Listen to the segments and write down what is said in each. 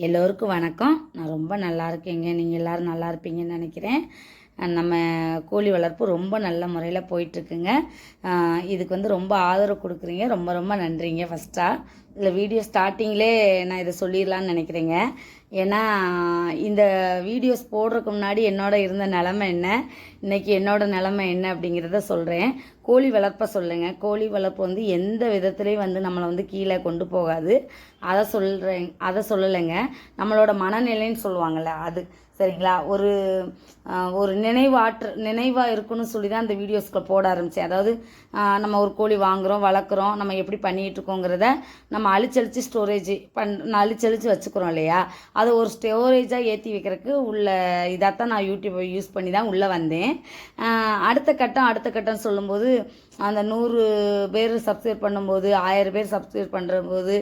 எல்லோருக்கும் வணக்கம். நான் ரொம்ப நல்லா இருக்கேங்க. நீங்கள் எல்லோரும் நல்லா இருப்பீங்கன்னு நினைக்கிறேன். நம்ம கோழி வளர்ப்பு ரொம்ப நல்ல முறையில் போயிட்டுருக்குங்க. இதுக்கு வந்து ரொம்ப ஆதரவு கொடுக்குறீங்க. ரொம்ப ரொம்ப நன்றிங்க. ஃபஸ்ட்டாக இதில் வீடியோ ஸ்டார்டிங்லே நான் இதை சொல்லிடலான்னு நினைக்கிறேங்க. ஏன்னா இந்த வீடியோஸ் போடுறதுக்கு முன்னாடி என்னோட இருந்த நிலமை என்ன, இன்றைக்கி என்னோடய நிலமை என்ன அப்படிங்கிறத சொல்கிறேன். கோழி வளர்ப்பை சொல்லுங்க. கோழி வளர்ப்பு வந்து எந்த விதத்துலேயும் வந்து நம்மளை வந்து கீழே கொண்டு போகாது. அதை சொல்லலைங்க. நம்மளோட மனநிலைன்னு சொல்லுவாங்கள்ல, அது சரிங்களா. ஒரு நினைவாக இருக்குன்னு சொல்லி தான் அந்த வீடியோஸ்க்கு போட ஆரம்பித்தேன். அதாவது நம்ம ஒரு கோழி வாங்குகிறோம், வளர்க்குறோம், நம்ம எப்படி பண்ணிகிட்ருக்கோங்கிறத நம்ம அழிச்சழிச்சு அழிச்சழிச்சு வச்சுக்கிறோம் இல்லையா. அதை ஒரு ஸ்டோரேஜாக ஏற்றி வைக்கிறதுக்கு உள்ள இதாகத்தான் நான் யூடியூப்பை யூஸ் பண்ணி தான் உள்ளே வந்தேன். அடுத்த கட்டம் சொல்லும்போது அந்த 100 பேர் சப்ஸ்கிரைப் பண்ணும்போது, 1000 பேர் சப்ஸ்கிரைப் பண்ணுறபோது,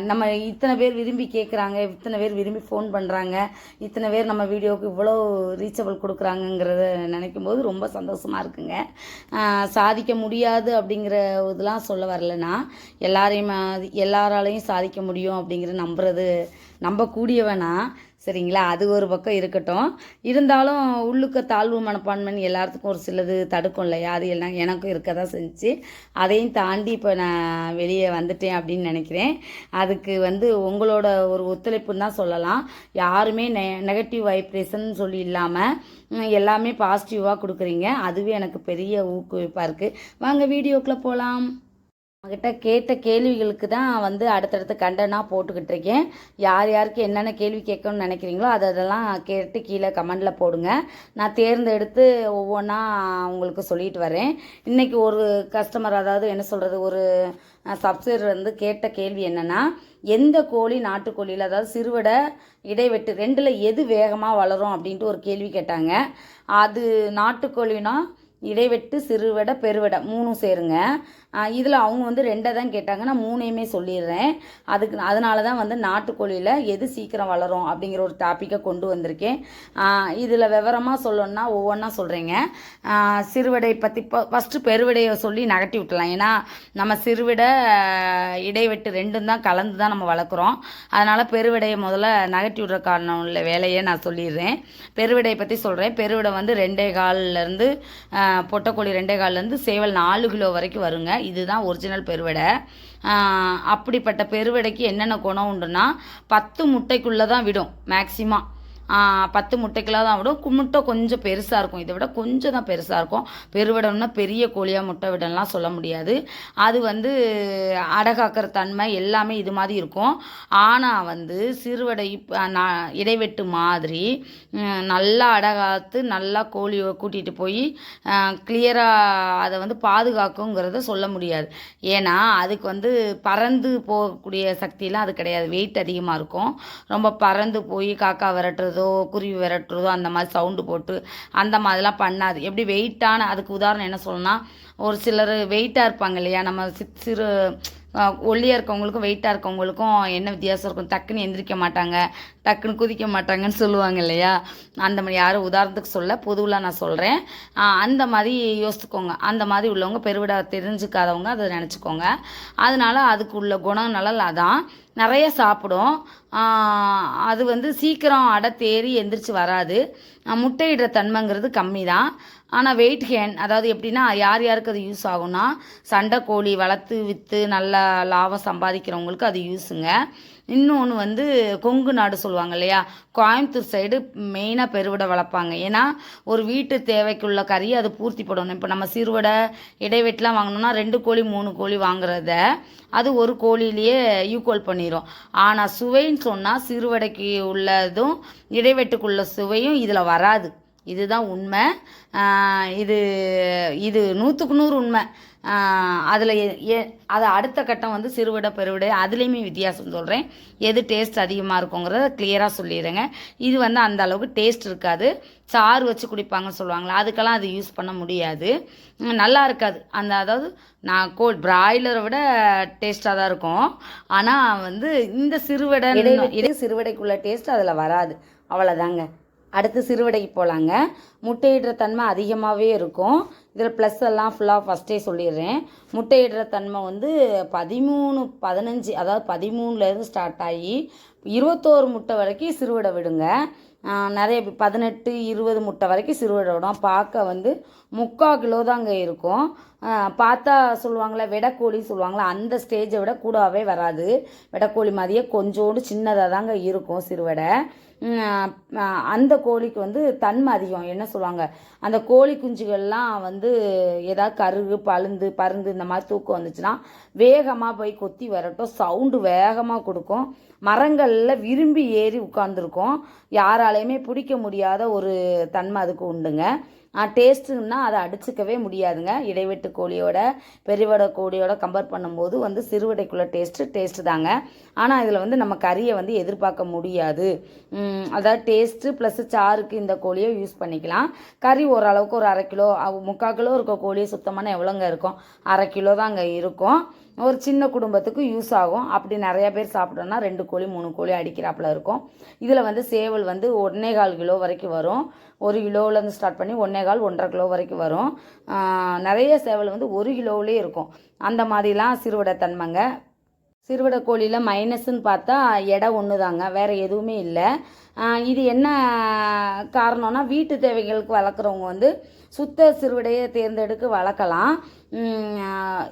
நம்ம இத்தனை பேர் விரும்பி கேட்குறாங்க, இத்தனை பேர் விரும்பி ஃபோன் பண்ணுறாங்க, இத்தனை பேர் நம்ம வீடியோவுக்கு இவ்வளோ ரீச்சபிள் கொடுக்குறாங்கங்கிறத நினைக்கும் போது ரொம்ப சந்தோஷமாக இருக்குங்க. சாதிக்க முடியாது அப்படிங்கிற இதெல்லாம் சொல்ல வரலன்னா, எல்லாராலையும் சாதிக்க முடியும் அப்படிங்கிற நம்பக்கூடியவனா சரிங்களா. அது ஒரு பக்கம் இருக்கட்டும். இருந்தாலும் உள்ளுக்க தாழ்வு மனப்பான்மைன்னு எல்லாத்துக்கும் ஒரு சிலது தடுக்கும் இல்லையா. அது எல்லாம் எனக்கும் இருக்க தான் செஞ்சு, அதையும் தாண்டி இப்போ நான் வெளியே வந்துட்டேன் அப்படின்னு நினைக்கிறேன். அதுக்கு வந்து உங்களோட ஒரு ஒத்துழைப்புன்னு தான் சொல்லலாம். யாருமே நெகட்டிவ் வைப்ரேஷன் சொல்லி இல்லாமல் எல்லாமே பாசிட்டிவாக கொடுக்குறீங்க. அதுவே எனக்கு பெரிய ஊக்குவிப்பாக இருக்குது. வாங்க வீடியோக்குள்ளே போகலாம். அவங்ககிட்ட கேட்ட கேள்விகளுக்கு தான் வந்து அடுத்தடுத்து கண்டனாக போட்டுக்கிட்டு இருக்கேன். யாருக்கு என்னென்ன கேள்வி கேட்கணும்னு நினைக்கிறீங்களோ அதெல்லாம் கேட்டு கீழே கமெண்டில் போடுங்க. நான் தேர்ந்தெடுத்து ஒவ்வொன்றா உங்களுக்கு சொல்லிட்டு வரேன். இன்றைக்கி ஒரு கஸ்டமர், அதாவது என்ன சொல்கிறது, ஒரு சப்ஸ்கிரைபர் வந்து கேட்ட கேள்வி என்னென்னா, எந்த கோழி நாட்டுக்கோழியில், அதாவது சிறுவடை இடைவெட்டு ரெண்டில் எது வேகமாக வளரும் அப்படின்ட்டு ஒரு கேள்வி கேட்டாங்க. அது நாட்டுக்கோழினா இடைவெட்டு, சிறுவடை, பெருவடை 3 சேருங்க. இதில் அவங்க வந்து 2 தான் கேட்டாங்க. நான் 3ஐயுமே சொல்லிடுறேன். அதனால தான் வந்து நாட்டுக்கோழியில் எது சீக்கிரம் வளரும் அப்படிங்கிற ஒரு டாப்பிக்கை கொண்டு வந்திருக்கேன். இதில் விவரமாக சொல்லணுன்னா ஒவ்வொன்றா சொல்கிறேங்க. சிறுவடை பற்றி ஃபஸ்ட்டு பெருவிடையை சொல்லி நகட்டி விட்டலாம். ஏன்னா நம்ம சிறுவிடை இடைவெட்டு 2ம் தான் கலந்து தான் நம்ம வளர்க்குறோம். அதனால் பெருவிடையை முதல்ல நகட்டி விடுற காரணம் உள்ள வேலையை நான் சொல்லிடுறேன். பெருவிடையை பற்றி சொல்கிறேன். பெருவிடை வந்து 2.25 பொட்டைக்கோழி 2.25 சேவல் 4 கிலோ வரைக்கும் வருங்க. இதுதான் ஒரிஜினல் பெருவிடை. அப்படிப்பட்ட பெருவிடைக்கு என்னென்ன குணம் உண்டுன்னா, 10 முட்டைக்குள்ளே தான் விடும் மேக்சிமம். 10 முட்டைக்கெல்லாம் தான் விடும். முட்டை கொஞ்சம் பெருசாக இருக்கும். இதை விட கொஞ்சம் தான் பெருசாக இருக்கும். பெருவிடம்னா பெரிய கோழியாக முட்டை விடலாம் சொல்ல முடியாது. அது வந்து அடகாக்கிற தன்மை எல்லாமே இது மாதிரி இருக்கும். ஆனால் வந்து சிறுவடை இடைவெட்டு மாதிரி நல்லா அடகாத்து நல்லா கோழியை கூட்டிகிட்டு போய் கிளியராக அதை வந்து பாதுகாக்குங்கிறத சொல்ல முடியாது. ஏன்னா அதுக்கு வந்து பறந்து போகக்கூடிய சக்தியெலாம் அது கிடையாது. வெயிட் அதிகமாக இருக்கும். ரொம்ப பறந்து போய் காக்கா விரட்டுறது, குருவி விரட்டுறதோ அந்த மாதிரி சவுண்டு போட்டு அந்த மாதிரிலாம் பண்ணாது. எப்படி வெயிட்டான, அதுக்கு உதாரணம் என்ன சொல்லணும்னா, ஒரு சிலர் வெயிட்டாக இருப்பாங்க இல்லையா, நம்ம சிறு ஒல்லியாக இருக்கவங்களுக்கும் வெயிட்டாக இருக்கவங்களுக்கும் என்ன வித்தியாசம் இருக்கும். டக்குன்னு எந்திரிக்க மாட்டாங்க, டக்குன்னு குதிக்க மாட்டாங்கன்னு சொல்லுவாங்க இல்லையா. அந்த மாதிரி யாரும் உதாரணத்துக்கு சொல்ல, பொதுவில் நான் சொல்கிறேன். அந்த மாதிரி யோசிச்சுக்கோங்க. அந்த மாதிரி உள்ளவங்க பெருவிடை தெரிஞ்சுக்காதவங்க அதை நினச்சிக்கோங்க. அதனால அதுக்கு உள்ள குணம் நலல் அதான். நிறைய சாப்பிடும். அது வந்து சீக்கிரம் அடை தேறி எந்திரிச்சு வராது. முட்டையிடுற தன்மைங்கிறது கம்மி தான். ஆனால் வெயிட் ஹேன், அதாவது எப்படின்னா யாருக்கு அது யூஸ் ஆகும்னா, சண்டை கோழி வளர்த்து விற்று நல்லா லாபம் சம்பாதிக்கிறவங்களுக்கு அது யூஸுங்க. இன்னொன்று வந்து கொங்கு நாடு சொல்லுவாங்க இல்லையா, கோயம்புத்தூர் சைடு மெயினாக பெருவிடை வளர்ப்பாங்க. ஏன்னா ஒரு வீட்டு தேவைக்குள்ள கறியை அது பூர்த்தி பண்ணணும். இப்போ நம்ம சிறுவடை இடைவெட்டுலாம் வாங்கினோம்னா 2 கோழி 3 கோழி வாங்குறத அது ஒரு கோழியிலேயே ஈக்குவல் பண்ணிடும். ஆனால் சுவைன்னு சொன்னால் சிறுவடைக்கு உள்ளதும் இடைவெட்டுக்குள்ள சுவையும் இதில் வராது. இதுதான் உண்மை. இது 100க்கு 100 உண்மை. அதில் அது அடுத்த கட்டம் வந்து சிறுவிடை பெருவிடை, அதுலேயுமே வித்தியாசம் சொல்கிறேன். எது டேஸ்ட் அதிகமாக இருக்குங்கிறத கிளியராக சொல்லிடுறேங்க. இது வந்து அந்த அளவுக்கு டேஸ்ட் இருக்காது. சாறு வச்சு குடிப்பாங்கன்னு சொல்லுவாங்களா, அதுக்கெல்லாம் அது யூஸ் பண்ண முடியாது. நல்லா இருக்காது. அதாவது நான் பிராய்லரை விட டேஸ்ட்டாக தான் இருக்கும். ஆனால் வந்து இந்த சிறுவிடைக்குள்ள டேஸ்ட் அதில் வராது. அவ்வளோதாங்க. அடுத்து சிறுவிடைக்கு போகலாங்க. முட்டையிடுற தன்மை அதிகமாகவே இருக்கும். இதில் ப்ளஸ் எல்லாம் ஃபுல்லாக ஃபஸ்ட்டே சொல்லிடுறேன். முட்டையிடுற தன்மை வந்து 13, 15, அதாவது 13லேருந்து ஸ்டார்ட் ஆகி 21 முட்டை வரைக்கும் சிறுவிடை விடுங்க. நிறைய 18 20 முட்டை வரைக்கும் சிறுவிடை விடும். பார்க்க வந்து 3/4 கிலோ தாங்க இருக்கும். பார்த்தா சொல்லுவாங்களே வெடைக்கோழி சொல்லுவாங்களே, அந்த ஸ்டேஜை விட கூடவே வராது. வெடைக்கோழி மாதிரியே கொஞ்சோண்டு சின்னதாக தாங்க இருக்கும் சிறுவிடை. அந்த கோழிக்கு வந்து தன்மை அதிகம். என்ன சொல்லுவாங்க, அந்த கோழி குஞ்சுகள்லாம் வந்து ஏதாவது கருகு பருந்து இந்த மாதிரி தூக்கம் வந்துச்சுன்னா வேகமாக போய் கொத்தி வரட்டும், சவுண்டு வேகமாக கொடுக்கும். மரங்களில் விரும்பி ஏறி உட்காந்துருக்கும். யாராலையுமே பிடிக்க முடியாத ஒரு தன்மை அதுக்கு உண்டுங்க. டேஸ்ட்டுன்னா அதை அடிச்சுக்கவே முடியாதுங்க. இடைவெட்டு கோழியோட பெருவடை கோழியோட கம்பேர் பண்ணும்போது வந்து சிறுவிடைக்குள்ள டேஸ்ட்டு தாங்க. ஆனால் இதில் வந்து நம்ம கறியை வந்து எதிர்பார்க்க முடியாது. அதாவது டேஸ்ட்டு ப்ளஸ் சாருக்கு இந்த கோழியை யூஸ் பண்ணிக்கலாம். கறி ஓரளவுக்கு ஒரு 1/2 கிலோ 3/4 கிலோ இருக்க கோழியை சுத்தமான எவ்வளோங்க இருக்கும், 1/2 கிலோ தாங்க இருக்கும். ஒரு சின்ன குடும்பத்துக்கு யூஸ் ஆகும். அப்படி நிறையா பேர் சாப்பிட்டோன்னா 2 கோழி 3 கோழி அடிக்கிறாப்புல இருக்கும். இதில் வந்து சேவல் வந்து 1.25 கிலோ வரைக்கும் வரும். 1 கிலோவிலேருந்து ஸ்டார்ட் பண்ணி 1.25 1.5 கிலோ வரைக்கும் வரும். நிறைய சேவல் வந்து 1 கிலோவிலே இருக்கும். அந்த மாதிரிலாம் சிறுவிடை தன்மைங்க. சிறுவிடை கோழியில் மைனஸ்ன்னு பார்த்தா எடை ஒன்று தாங்க, வேறு எதுவுமே இல்லை. இது என்ன காரணம்னா, வீட்டு தேவைகளுக்கு வளர்க்குறவங்க வந்து சுத்த சிறுவிடையை தேர்ந்தெடுக்க வளர்க்கலாம்.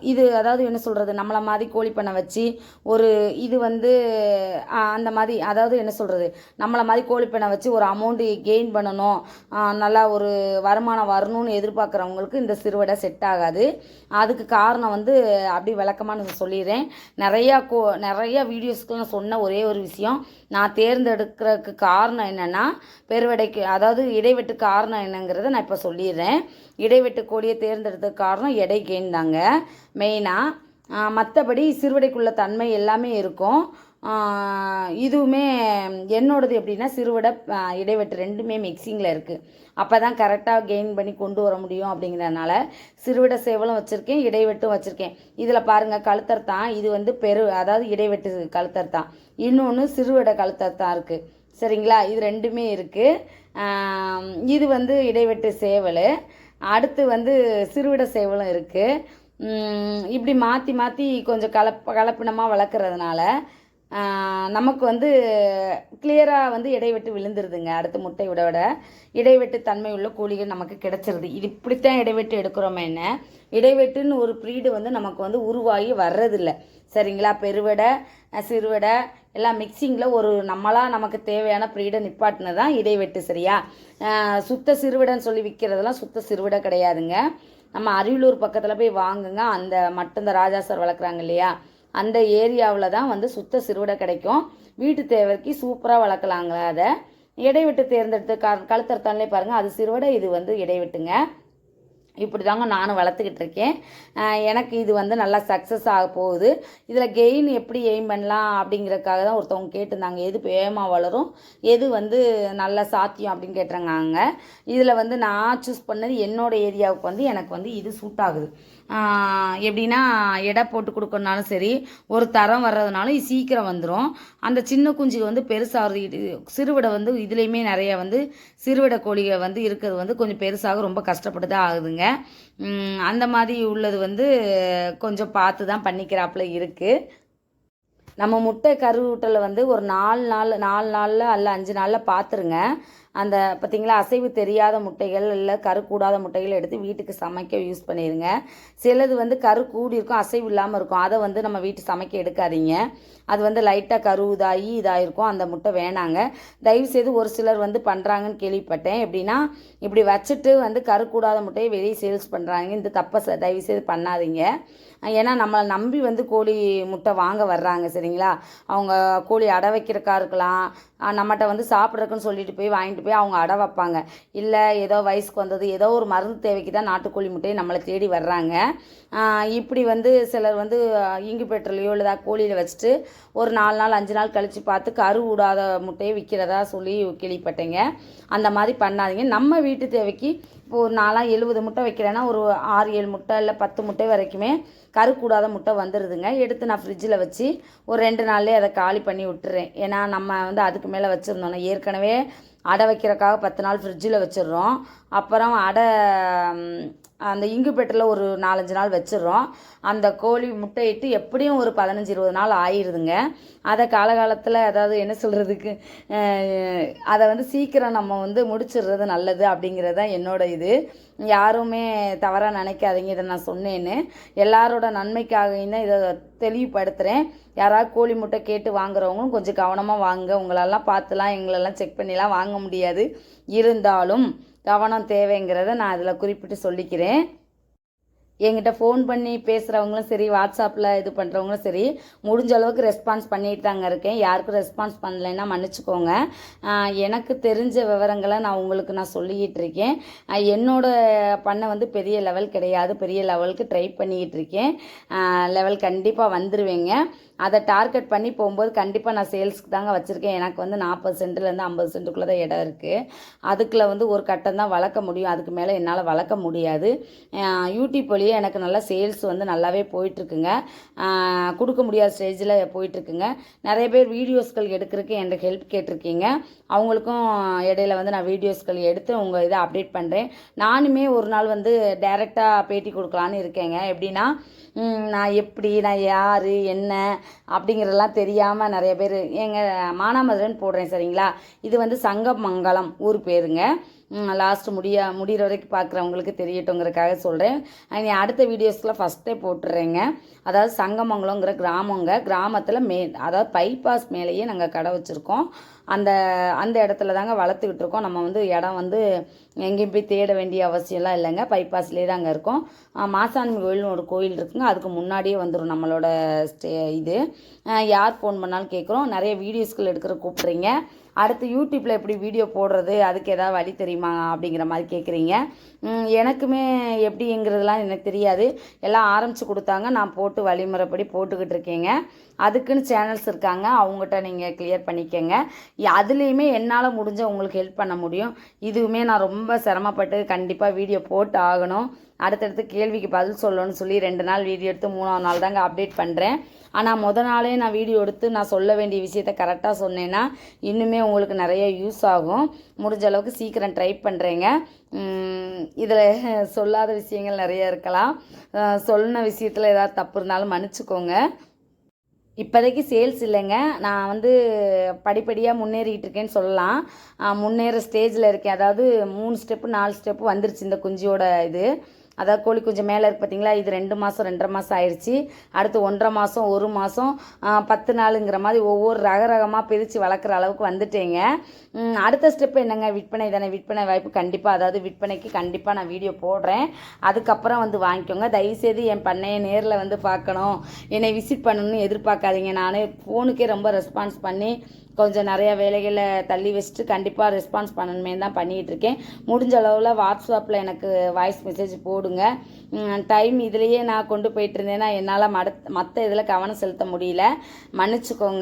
இது அதாவது என்ன சொல்கிறது, நம்மளை மாதிரி கோழி பண்ணை வச்சு ஒரு இது வந்து அந்த மாதிரி, அதாவது என்ன சொல்கிறது, நம்மளை மாதிரி கோழி பண்ணை வச்சு ஒரு அமௌண்ட்டு கெயின் பண்ணணும், நல்லா ஒரு வருமானம் வரணும்னு எதிர்பார்க்குறவங்களுக்கு இந்த சிறுவிடை செட் ஆகாது. அதுக்கு காரணம் வந்து அப்படி விளக்கமாக நான் சொல்லிடுறேன். நிறையா வீடியோஸ்க்கு நான் சொன்ன ஒரே ஒரு விஷயம், நான் தேர்ந்தெடுக்கிறதுக்கு காரணம் என்னென்னா பெருவடைக்கு அதாவது இடைவெட்டு காரணம் என்னங்கிறத நான் இப்போ சொல்லிடுறேன். இடைவெட்டு கோழியை தேர்ந்தெடுத்ததுக்கு காரணம் எடை கெயின் தாங்க மெயினாக. மற்றபடி சிறுவிடைக்குள்ள தன்மை எல்லாமே இருக்கும். இதுவுமே என்னோடது எப்படின்னா சிறுவிடை இடைவெட்டு ரெண்டுமே மிக்சிங்கில் இருக்குது. அப்போ தான் கரெக்டாக கெயின் பண்ணி கொண்டு வர முடியும். அப்படிங்கிறதுனால சிறுவிடை சேவலும் வச்சுருக்கேன், இடைவெட்டும் வச்சுருக்கேன். இதில் பாருங்கள் கழுத்தர்த்தான், இது வந்து அதாவது இடைவெட்டு கழுத்தர்த்தான், இன்னொன்று சிறுவிடை கழுத்தர்த்தான் இருக்குது. சரிங்களா, இது ரெண்டுமே இருக்குது. இது வந்து இடைவெட்டு சேவல், அடுத்து வந்து சிறுவிடை சேவலும் இருக்குது. இப்படி மாற்றி மாற்றி கொஞ்சம் கலப்பினமாக வளர்க்குறதுனால நமக்கு வந்து கிளியராக வந்து இடைவெட்டு விழுந்துருதுங்க. அடுத்து முட்டை விட இடைவெட்டு தன்மை உள்ள கோழிகள் நமக்கு கிடச்சிருது. இது இப்படித்தான் இடைவெட்டு எடுக்கிறோமே என்ன, இடைவெட்டுன்னு ஒரு ப்ரீடு வந்து நமக்கு வந்து உருவாகி வர்றதில்லை. சரிங்களா, பெருவிடை சிறுவிடை எல்லாம் மிக்சிங்கில் ஒரு நமக்கு தேவையான ப்ரீடை நிப்பாட்டினது தான் இடைவெட்டு. சரியா, சுத்த சிறுவிடைன்னு சொல்லி விற்கிறதெல்லாம் சுத்த சிறுவிடை கிடையாதுங்க. நம்ம அரியலூர் பக்கத்தில் போய் வாங்குங்க, அந்த மட்டும் இந்த ராஜா சார் வளர்க்குறாங்க இல்லையா, அந்த ஏரியாவில் தான் வந்து சுத்த சிறுவிடை கிடைக்கும். வீட்டு தேவைக்கு சூப்பராக வளர்க்கலாங்களா. அதை இடைவெட்டு தேர்ந்தெடுத்து கழுத்தறுத்தாலே பாருங்கள், அது சிறுவிடை, இது வந்து இடைவெட்டுங்க. இப்படி தாங்க நானும் வளர்த்துக்கிட்டு இருக்கேன். எனக்கு இது வந்து நல்லா சக்ஸஸ் ஆக போகுது. இதில் கெயின் எப்படி எய்ம் பண்ணலாம் அப்படிங்கிறதுக்காக தான் ஒருத்தவங்க கேட்டிருந்தாங்க, எது வேகமாக வளரும், எது வந்து நல்ல சாத்தியம் அப்படின்னு கேட்டுறாங்க. இதில் வந்து நான் சூஸ் பண்ணது என்னோடய ஏரியாவுக்கு வந்து எனக்கு வந்து இது சூட் ஆகுது. எப்படின்னா எடை போட்டு கொடுக்கறனாலும் சரி, ஒரு தரம் வர்றதுனாலும் சீக்கிரம் வந்துடும். அந்த சின்ன குஞ்சுக்கு வந்து பெருசாகிறது, சிறுவிடை வந்து இதுலேயுமே நிறைய வந்து சிறுவிடை கோழிகள் வந்து இருக்கிறது வந்து கொஞ்சம் பெருசாக ரொம்ப கஷ்டப்பட்டு தான் ஆகுதுங்க. அந்த மாதிரி உள்ளது வந்து கொஞ்சம் பார்த்து தான் பண்ணிக்கிறாப்புல இருக்குது. நம்ம முட்டை கருவூட்டலை வந்து ஒரு 4 நாளில் அல்ல 5 நாளில் பார்த்துருங்க. அந்த பார்த்திங்களா, அசைவு தெரியாத முட்டைகள் இல்லை கரு கூடாத முட்டைகள் எடுத்து வீட்டுக்கு சமைக்க யூஸ் பண்ணிடுங்க. சிலது வந்து கரு கூடி இருக்கும், அசைவு இல்லாமல் இருக்கும், அதை வந்து நம்ம வீட்டு சமைக்க எடுக்காதீங்க. அது வந்து லைட்டாக கரு இதாகிருக்கும், அந்த முட்டை வேணாங்க. தயவுசெய்து ஒரு சிலர் வந்து பண்ணுறாங்கன்னு கேள்விப்பட்டேன். எப்படின்னா இப்படி வச்சுட்டு வந்து கரு கூடாத முட்டையை வெளியே சேல்ஸ் பண்ணுறாங்க. இந்த தப்பை தயவுசெய்து பண்ணாதீங்க. ஏன்னா நம்மளை நம்பி வந்து கோழி முட்டை வாங்க வர்றாங்க. சரிங்களா, அவங்க கோழி அடை வைக்கிறக்கா இருக்கலாம், நம்மகிட்ட வந்து சாப்பிட்றதுக்குன்னு சொல்லிட்டு போய் வாங்கிட்டு போய் அவங்க அடை வைப்பாங்க. இல்லை ஏதோ வயசுக்கு வந்தது, ஏதோ ஒரு மருந்து தேவைக்கு தான் நாட்டுக்கோழி முட்டையை நம்மளை தேடி வர்றாங்க. இப்படி வந்து சிலர் வந்து இங்குபேட்டர்லையோ இல்லை கோழியில் வச்சுட்டு ஒரு 4 நாள் 5 நாள் கழித்து பார்த்து கரு விடாத முட்டையை விற்கிறதா சொல்லி கேள்விப்பட்டேங்க. அந்த மாதிரி பண்ணாதீங்க. நம்ம வீட்டு தேவைக்கு இப்போ ஒரு 70 முட்டை வைக்கிறேன்னா ஒரு 6-7 முட்டை இல்லை 10 முட்டை வரைக்குமே கரு கூடாத முட்டை வந்துடுதுங்க. எடுத்து நான் ஃப்ரிட்ஜில் வச்சு ஒரு 2 நாள்லேயே அதை காலி பண்ணி விட்டுறேன். ஏன்னா நம்ம வந்து அதுக்கு மேலே வச்சுருந்தோன்னா ஏற்கனவே அடை வைக்கிறக்காக 10 நாள் ஃப்ரிட்ஜில் வச்சிடுறோம். அப்புறம் அடை அந்த இன்குபேட்டரில் ஒரு 4-5 நாள் வச்சிடுறோம். அந்த கோழி முட்டையிட்டு எப்படியும் ஒரு 15-20 நாள் ஆயிடுதுங்க. அதை காலகாலத்தில் அதாவது என்ன சொல்கிறதுக்கு, அதை வந்து சீக்கிரம் நம்ம வந்து முடிச்சிடுறது நல்லது அப்படிங்கிறது தான் என்னோட இது. யாருமே தவறாக நினைக்காதீங்க, இதை நான் சொன்னேன்னு. எல்லாரோட நன்மைக்காகவும் தான் இதை தெளிவுபடுத்துகிறேன். யாராவது கோழி முட்டை கேட்டு வாங்குறவங்களும் கொஞ்சம் கவனமாக வாங்க. உங்களெல்லாம் பார்த்துலாம் எங்களெல்லாம் செக் பண்ணிலாம் வாங்க முடியாது. இருந்தாலும் கவனம் தேவைங்கிறத நான் அதில் குறிப்பிட்டு சொல்லிக்கிறேன். என்கிட்ட ஃபோன் பண்ணி பேசுகிறவங்களும் சரி, வாட்ஸ்அப்பில் இது பண்ணுறவங்களும் சரி, முடிஞ்ச அளவுக்கு ரெஸ்பான்ஸ் பண்ணிட்டு தாங்க இருக்கேன். யாருக்கும் ரெஸ்பான்ஸ் பண்ணலைன்னா மன்னிச்சுக்கோங்க. எனக்கு தெரிஞ்ச விவரங்களை நான் உங்களுக்கு சொல்லிக்கிட்டு இருக்கேன். என்னோட பண்ணை வந்து பெரிய லெவல் கிடையாது, பெரிய லெவலுக்கு ட்ரை பண்ணிக்கிட்டு இருக்கேன். லெவல் கண்டிப்பாக வந்துடுவேங்க. அதை டார்கெட் பண்ணி போகும்போது கண்டிப்பாக நான் சேல்ஸுக்கு தாங்க வச்சுருக்கேன். எனக்கு வந்து 40 சென்ட்லேருந்து 50 சென்ட்டுக்குள்ளே தான் இடம் இருக்குது. அதுக்குள்ளே வந்து ஒரு கட்டம் தான் வளர்க்க முடியும், அதுக்கு மேலே என்னால் வளர்க்க முடியாது. யூடியூப் வழியே எனக்கு நல்லா சேல்ஸ் வந்து நல்லாவே போயிட்டுருக்குங்க. கொடுக்க முடியாத ஸ்டேஜில் போயிட்டுருக்குங்க. நிறைய பேர் வீடியோஸ்கள் எடுக்கிறதுக்கு என்கிட்ட ஹெல்ப் கேட்டிருக்கீங்க. அவங்களுக்கும் இடையில வந்து நான் வீடியோஸ்கள் எடுத்து உங்கள் இதை அப்டேட் பண்ணுறேன். நானுமே ஒரு நாள் வந்து டைரெக்டாக பேட்டி கொடுக்கலான்னு இருக்கேங்க. எப்படின்னா, நான் எப்படி, நான் யார் என்ன அப்படிங்கிறதெல்லாம் தெரியாமல் நிறைய பேர் எங்கள் மானாமதுரைன்னு போடுறேன் சரிங்களா. இது வந்து சங்கமங்கலம் ஊர் பேருங்க. லாஸ்ட்டு முடிகிற வரைக்கும் பார்க்குறவங்களுக்கு தெரியட்டுங்கிறதுக்காக சொல்கிறேன். நீ அடுத்த வீடியோஸில் ஃபஸ்ட்டே போட்டுடுறேங்க. அதாவது சங்கமங்கலங்கிற கிராமத்தில் அதாவது பைபாஸ் மேலேயே நாங்கள் கடை வச்சுருக்கோம். அந்த இடத்துல தாங்க வளர்த்துக்கிட்டு இருக்கோம். நம்ம வந்து இடம் வந்து எங்கேயும் போய் தேட வேண்டிய அவசியம்லாம் இல்லைங்க. பைபாஸ்லேயே தாங்க இருக்கோம். மாசாணி கோயில்னு ஒரு கோயில் இருக்குங்க, அதுக்கு முன்னாடியே வந்துடும் நம்மளோட இது. யார் ஃபோன் பண்ணாலும் கேட்குறோம். நிறைய வீடியோஸ்கள் எடுக்கிற கூப்பிட்றீங்க. அடுத்து யூடியூப்பில் எப்படி வீடியோ போடுறது, அதுக்கு ஏதாவது வழி தெரியுமா அப்படிங்கிற மாதிரி கேட்குறீங்க. எனக்குமே எப்படிங்கிறதுலாம் எனக்கு தெரியாது. எல்லாம் ஆரம்பித்து கொடுத்தாங்க, நான் போட்டு வழிமுறைப்படி போட்டுக்கிட்டு இருக்கேங்க. அதுக்குன்னு சேனல்ஸ் இருக்காங்க, அவங்ககிட்ட நீங்கள் கிளியர் பண்ணிக்கங்க. அதுலேயுமே என்னால் முடிஞ்ச உங்களுக்கு ஹெல்ப் பண்ண முடியும். இதுவுமே நான் ரொம்ப சிரமப்பட்டு கண்டிப்பாக வீடியோ போட்டு ஆகணும். அடுத்தடுத்து கேள்விக்கு பதில் சொல்லணும்னு சொல்லி 2 நாள் வீடியோ எடுத்து 3ஆவது நாள் தாங்க அப்டேட் பண்ணுறேன். ஆனால் நாளே நான் வீடியோ எடுத்து நான் சொல்ல வேண்டிய விஷயத்த கரெக்டாக சொன்னேன்னா இன்னுமே உங்களுக்கு நிறைய யூஸ் ஆகும். முடிஞ்ச அளவுக்கு சீக்கிரம் ட்ரை பண்ணுறேங்க. இதில் சொல்லாத விஷயங்கள் நிறைய இருக்கலாம். சொன்ன விஷயத்தில் ஏதாவது தப்பு இருந்தாலும் மன்னிச்சுக்கோங்க. இப்போதைக்கு சேல்ஸ் இல்லைங்க. நான் வந்து படிப்படியாக முன்னேறிக்கிட்டு இருக்கேன்னு சொல்லலாம். முன்னேற ஸ்டேஜில் இருக்கேன். அதாவது 3 ஸ்டெப்பு 4 ஸ்டெப்பு வந்துருச்சு இந்த குஞ்சியோட இது. அதாவது கோழி குஞ்சு மேலே இருக்குது பார்த்தீங்களா, இது 2 மாதம் 2.5 மாதம் ஆயிடுச்சு. அடுத்து 1.5 மாதம் 1 மாதம் 10 நாளுங்கிற மாதிரி ஒவ்வொரு ரகமாக பிரித்து வளர்க்குற அளவுக்கு வந்துட்டேங்க. அடுத்த ஸ்டெப்பு என்னங்க, விற்பனை தானே. விற்பனை வாய்ப்பு கண்டிப்பாக, அதாவது விற்பனைக்கு கண்டிப்பாக நான் வீடியோ போடுறேன். அதுக்கப்புறம் வந்து வாங்கிக்கோங்க. தயவுசெய்து என் பண்ணையை நேரில் வந்து பார்க்கணும், என்னை விசிட் பண்ணணும்னு எதிர்பார்க்காதீங்க. நான் ஃபோனுக்கே ரொம்ப ரெஸ்பான்ஸ் பண்ணி கொஞ்சம் நிறையா வேலைகளை தள்ளி வச்சுட்டு கண்டிப்பாக ரெஸ்பான்ஸ் பண்ணணுமே தான் பண்ணிகிட்டு இருக்கேன். முடிஞ்ச அளவில் வாட்ஸ்அப்பில் எனக்கு வாய்ஸ் மெசேஜ் போடுங்க. டைம் இதுலேயே நான் கொண்டு போயிட்டு இருந்தேன்னா என்னால் மற்ற இதில் கவனம் செலுத்த முடியல, மன்னிச்சுக்கோங்க.